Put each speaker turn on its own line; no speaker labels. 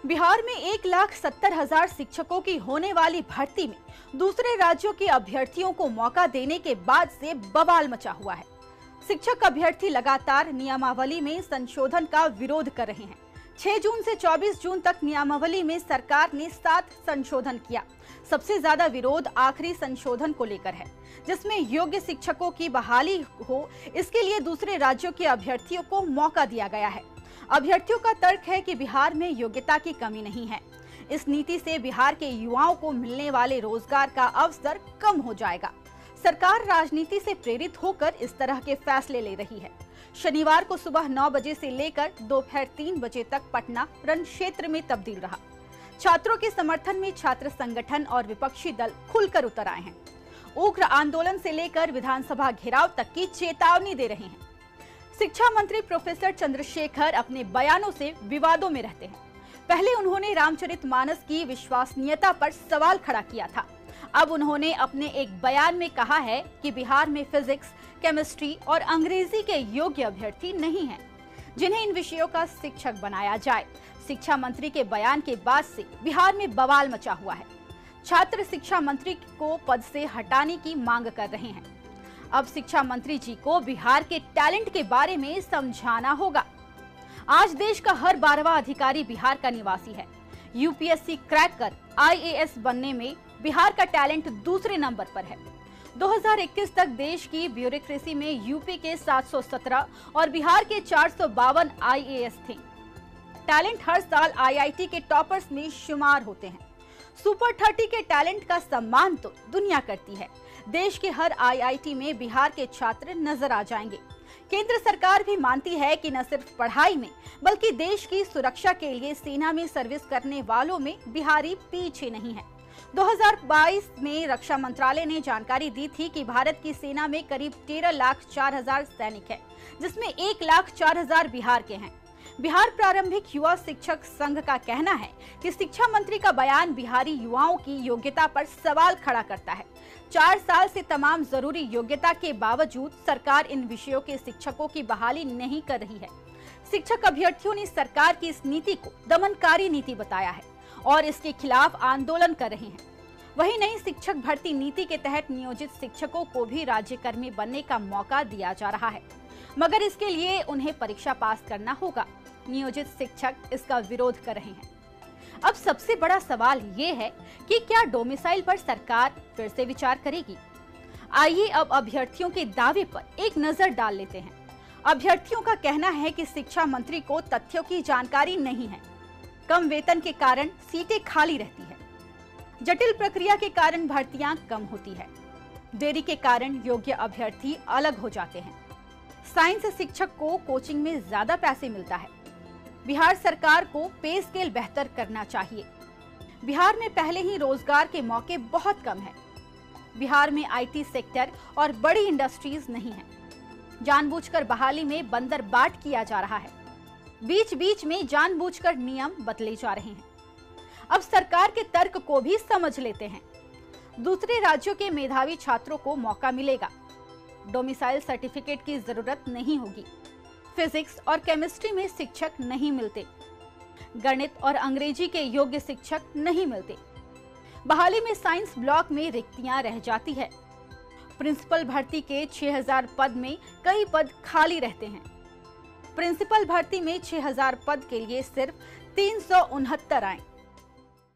बिहार में 1,70,000 शिक्षकों की होने वाली भर्ती में दूसरे राज्यों के अभ्यर्थियों को मौका देने के बाद से बवाल मचा हुआ है। शिक्षक अभ्यर्थी लगातार नियमावली में संशोधन का विरोध कर रहे हैं। 6 जून से 24 जून तक नियमावली में सरकार ने 7 संशोधन किया। सबसे ज्यादा विरोध आखिरी संशोधन को लेकर है, जिसमें योग्य शिक्षकों की बहाली हो, इसके लिए दूसरे राज्यों के अभ्यर्थियों को मौका दिया गया है। अभ्यर्थियों का तर्क है कि बिहार में योग्यता की कमी नहीं है। इस नीति से बिहार के युवाओं को मिलने वाले रोजगार का अवसर कम हो जाएगा। सरकार राजनीति से प्रेरित होकर इस तरह के फैसले ले रही है। शनिवार को सुबह 9 बजे से लेकर दोपहर 3 बजे तक पटना रण क्षेत्र में तब्दील रहा। छात्रों के समर्थन में छात्र संगठन और विपक्षी दल खुलकर उतर आए हैं। उग्र आंदोलन से लेकर विधानसभा घेराव तक की चेतावनी दे रहे हैं। शिक्षा मंत्री प्रोफेसर चंद्रशेखर अपने बयानों से विवादों में रहते हैं। पहले उन्होंने रामचरितमानस की विश्वसनीयता पर सवाल खड़ा किया था। अब उन्होंने अपने एक बयान में कहा है कि बिहार में फिजिक्स, केमिस्ट्री और अंग्रेजी के योग्य अभ्यर्थी नहीं हैं, जिन्हें इन विषयों का शिक्षक बनाया जाए। शिक्षा मंत्री के बयान के बाद से बिहार में बवाल मचा हुआ है। छात्र शिक्षा मंत्री को पद से हटाने की मांग कर रहे हैं। अब शिक्षा मंत्री जी को बिहार के टैलेंट के बारे में समझाना होगा। आज देश का हर 12वां अधिकारी बिहार का निवासी है। यूपीएससी क्रैक कर आईएएस बनने में बिहार का टैलेंट दूसरे नंबर पर है। 2021 तक देश की ब्यूरोक्रेसी में यूपी के 717 और बिहार के 452 आईएएस थे। टैलेंट हर साल आईआईटी के टॉपर्स में शुमार होते हैं। सुपर 30 के टैलेंट का सम्मान तो दुनिया करती है। देश के हर आईआईटी में बिहार के छात्र नजर आ जाएंगे। केंद्र सरकार भी मानती है कि न सिर्फ पढ़ाई में बल्कि देश की सुरक्षा के लिए सेना में सर्विस करने वालों में बिहारी पीछे नहीं है। 2022 में रक्षा मंत्रालय ने जानकारी दी थी कि भारत की सेना में करीब 13,04,000 सैनिक हैं, जिसमें 1,04,000 बिहार के हैं। बिहार प्रारंभिक युवा शिक्षक संघ का कहना है कि शिक्षा मंत्री का बयान बिहारी युवाओं की योग्यता पर सवाल खड़ा करता है। 4 साल से तमाम जरूरी योग्यता के बावजूद सरकार इन विषयों के शिक्षकों की बहाली नहीं कर रही है। शिक्षक अभ्यर्थियों ने सरकार की इस नीति को दमनकारी नीति बताया है और इसके खिलाफ आंदोलन कर रहे हैं। वहीं नई शिक्षक भर्ती नीति के तहत नियोजित शिक्षकों को भी राज्यकर्मी बनने का मौका दिया जा रहा है, मगर इसके लिए उन्हें परीक्षा पास करना होगा। नियोजित शिक्षक इसका विरोध कर रहे हैं। अब सबसे बड़ा सवाल ये है कि क्या डोमिसाइल पर सरकार फिर से विचार करेगी? आइए अब अभ्यर्थियों के दावे पर एक नजर डाल लेते हैं। अभ्यर्थियों का कहना है कि शिक्षा मंत्री को तथ्यों की जानकारी नहीं है। कम वेतन के कारण सीटें खाली रहती है। जटिल प्रक्रिया के कारण भर्तियां कम होती है। देरी के कारण योग्य अभ्यर्थी अलग हो जाते हैं। साइंस शिक्षक को कोचिंग में ज्यादा पैसे मिलता है। बिहार सरकार को पे स्केल बेहतर करना चाहिए। बिहार में पहले ही रोजगार के मौके बहुत कम है। बिहार में आईटी सेक्टर और बड़ी इंडस्ट्रीज नहीं है। जानबूझकर बहाली में बंदरबाट किया जा रहा है। बीच बीच में जानबूझकर नियम बदले जा रहे हैं। अब सरकार के तर्क को भी समझ लेते हैं। दूसरे राज्यों के मेधावी छात्रों को मौका मिलेगा। डोमिसाइल सर्टिफिकेट की जरूरत नहीं होगी। फिजिक्स और केमिस्ट्री में शिक्षक नहीं मिलते। गणित और अंग्रेजी के योग्य शिक्षक नहीं मिलते। बहाली में साइंस ब्लॉक में रिक्तियां रह जाती है। प्रिंसिपल भर्ती के 6,000 पद में कई पद खाली रहते हैं। प्रिंसिपल भर्ती में 6,000 पद के लिए सिर्फ 369 आए।